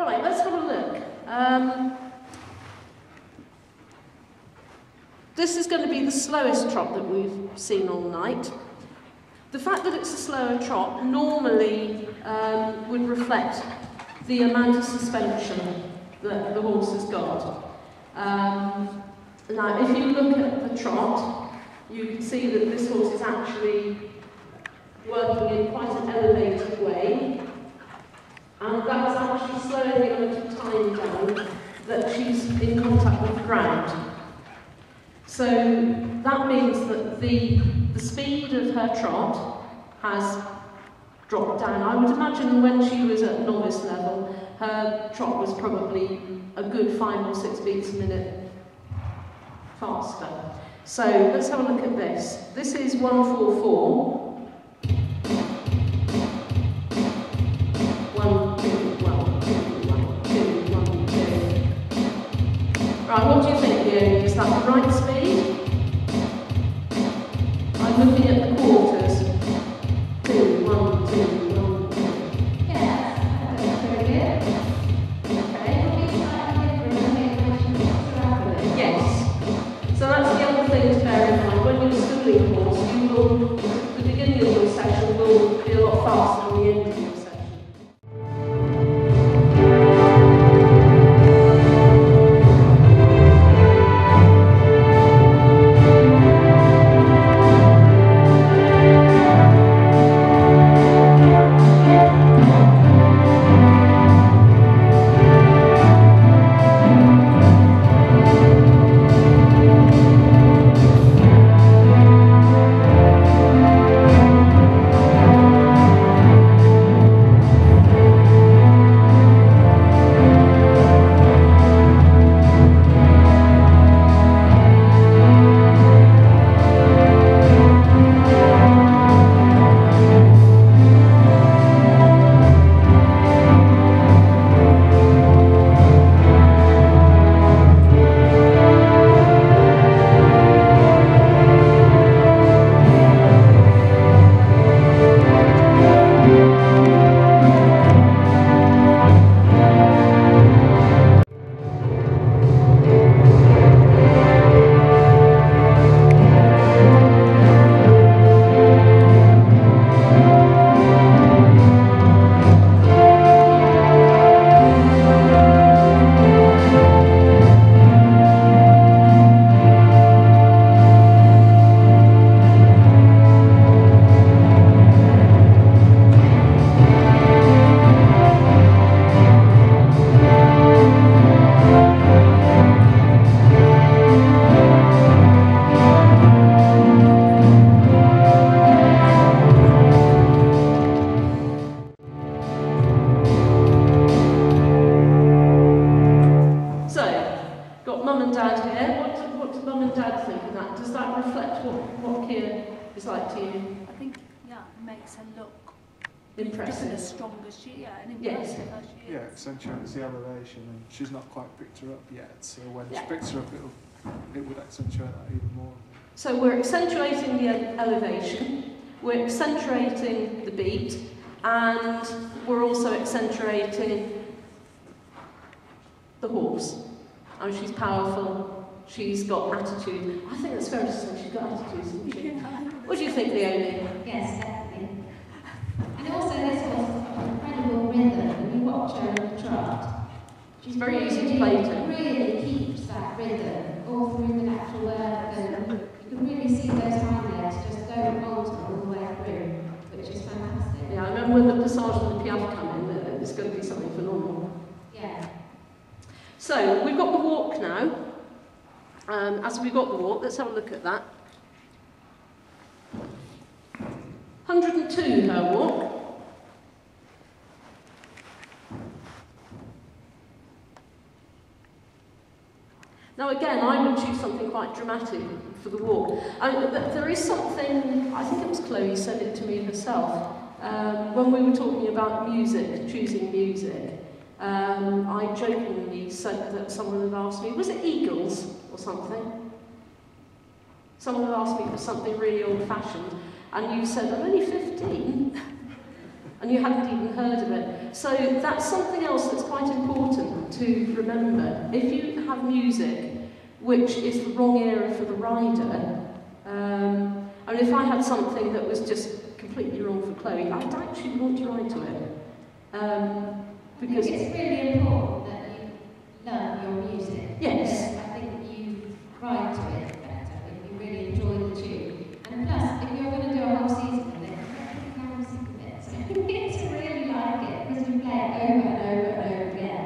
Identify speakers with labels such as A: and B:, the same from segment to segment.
A: Right, let's have a look. This is going to be the slowest trot that we've seen all night. The fact that it's a slower trot normally would reflect the amount of suspension that the horse has got. Now, if you look at the trot, you can see that this horse is actually working in quite an elevated way, and that's actually slowing the amount of time down that she's in contact with the ground. So that means that the speed of her trot has dropped down. I would imagine when she was at novice level, her trot was probably a good 5 or 6 beats a minute faster. So let's have a look at this. This is 144. 1, 2, 1, 2, 1, 2, 1, 2. Right, what do you think, Leonie? Is that the right speed? I'm looking at the quarters. 2, 1, 2, 1, 2.
B: Yes, that's very good.
A: Yes. So that's the other thing to bear in mind. When you're schooling a horse, you will, the beginning of your session will be a lot faster than the end of your session.
C: Accentuates the elevation, and she's not quite picked her up yet, so when she picks her up it would accentuate that even more.
A: So we're accentuating the elevation, we're accentuating the beat, and we're also accentuating the horse. Oh, she's powerful, she's got attitude. I think that's fair to say she's got attitude, isn't she? What do you think, Leonie?
B: Yes, definitely. And also this horse has got incredible rhythm. When you watch her on the trot,
A: she's very easy to play to.
B: Really keeps that rhythm all through the natural work, and you can really see those hind legs just don't alter all the way through, which is fantastic.
A: Yeah, I remember when the passage and the piaffe come in, it's going to be something phenomenal.
B: Yeah.
A: So we've got the walk now. As we've got the walk, let's have a look at that. 102 her walk. Now again, I would choose something quite dramatic for the walk. There is something, I think it was Chloe said it to me herself, when we were talking about music, choosing music, I jokingly said that someone had asked me, was it Eagles or something? Someone had asked me for something really old-fashioned, and you said, I'm only 15. and you hadn't even heard of it. So that's something else that's quite important to remember. If you have music which is the wrong era for the rider, and if I had something that was just completely wrong for Chloe, I'd actually want to ride to it. Because
B: I think it's really important that you learn your music.
A: Yes.
B: I think you ride to it better if you really enjoy the tune. And plus, if you're going to do a whole season of it, you can become sick of it. So you get to really like it because you play it over and over and over again.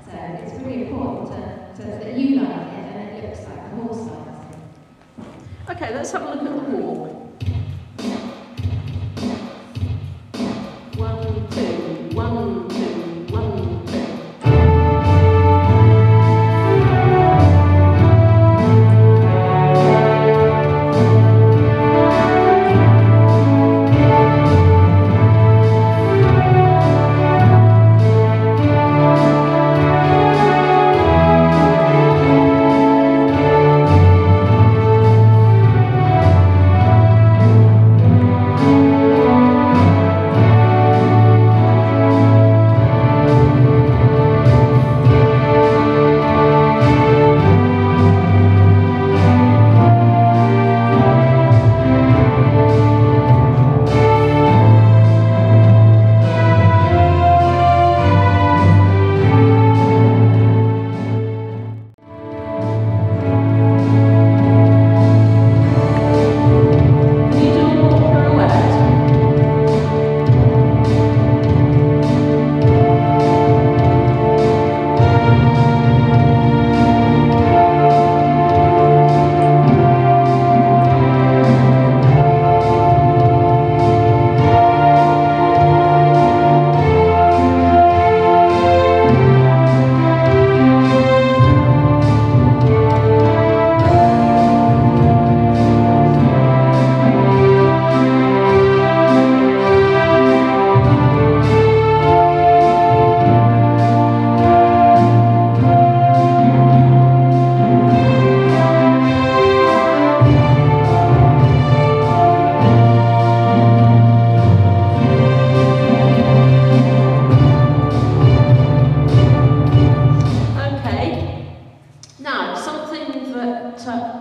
B: So it's really important that you like it and it looks like a horse likes it.
A: okay, let's have a look at the walk. 1, 2, 1, 2, 1, 2.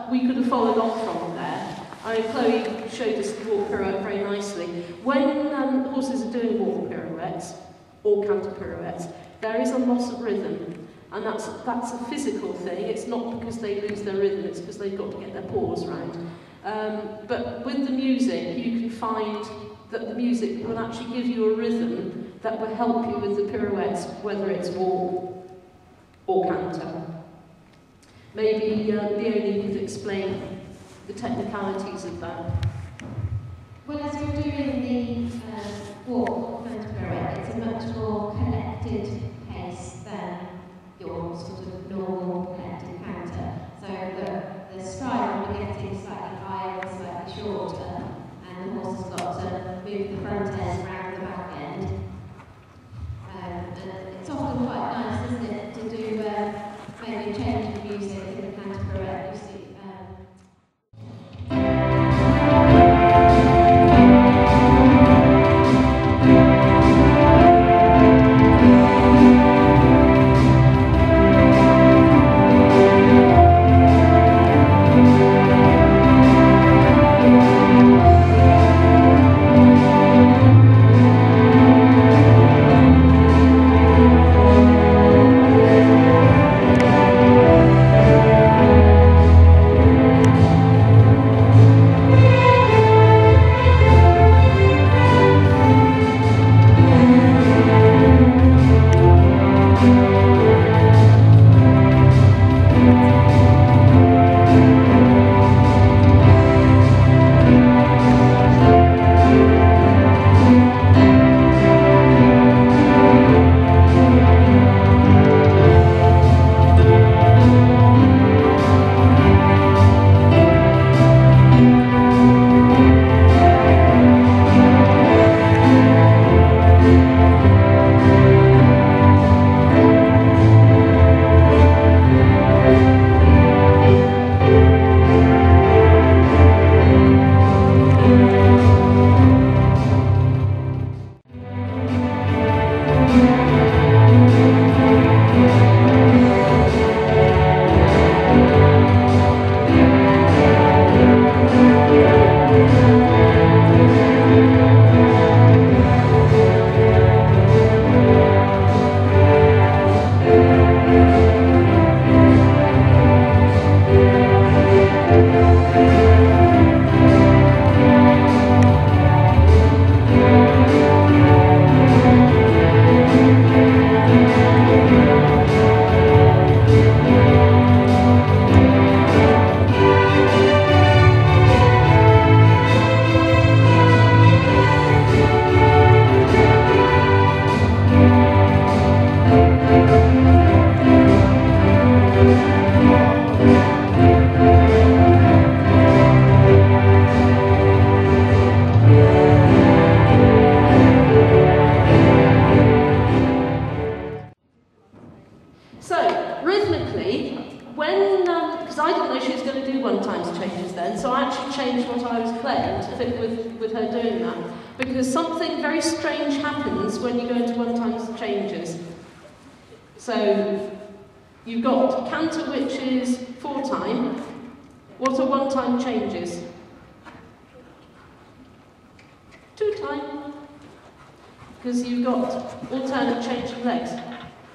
A: We could have followed on from there. Chloe showed us the walk pirouette very nicely. When horses are doing walk pirouettes or canter pirouettes, there is a loss of rhythm, and that's a physical thing. It's not because they lose their rhythm, it's because they've got to get their paws round. But with the music, you can find that the music will actually give you a rhythm that will help you with the pirouettes, whether it's walk or canter. Maybe Leonie could explain the technicalities of that.
B: Well, as you're doing the walk canter pirouette, it's a much more collected pace than your sort of normal collected canter. So the stride will be getting slightly higher and slightly shorter, and the horse has got to move the front end around the back end. And it's often quite nice, isn't it, to do maybe a change of music in the canter pirouette. You see,
A: bit with her doing that, because something very strange happens when you go into one-time changes. So you've got canter, which is 4-time. What are one-time changes? 2-time. Because you've got alternate change of legs.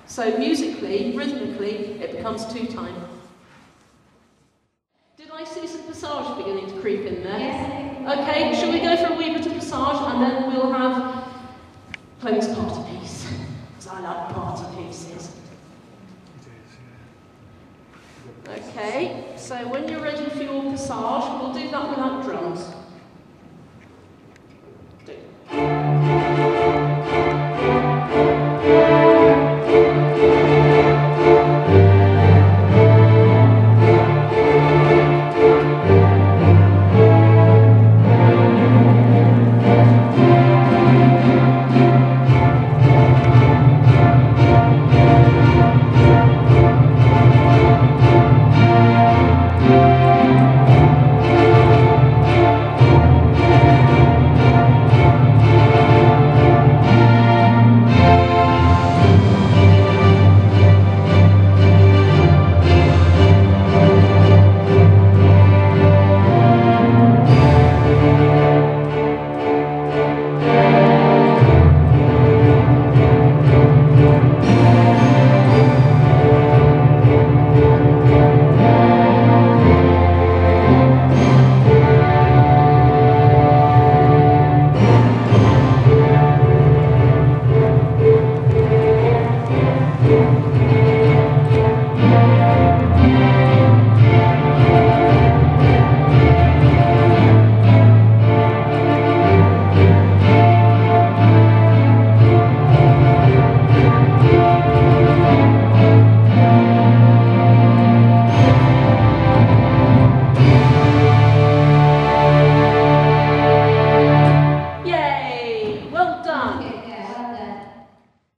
A: So musically, rhythmically, it becomes 2-time. Did I see some passage beginning to creep in there?
B: Yes.
A: Okay, shall we go for a wee bit of passage and then we'll have Chloe's party piece. Because I like party pieces. Okay, so when you're ready for your passage, we'll do that without drums.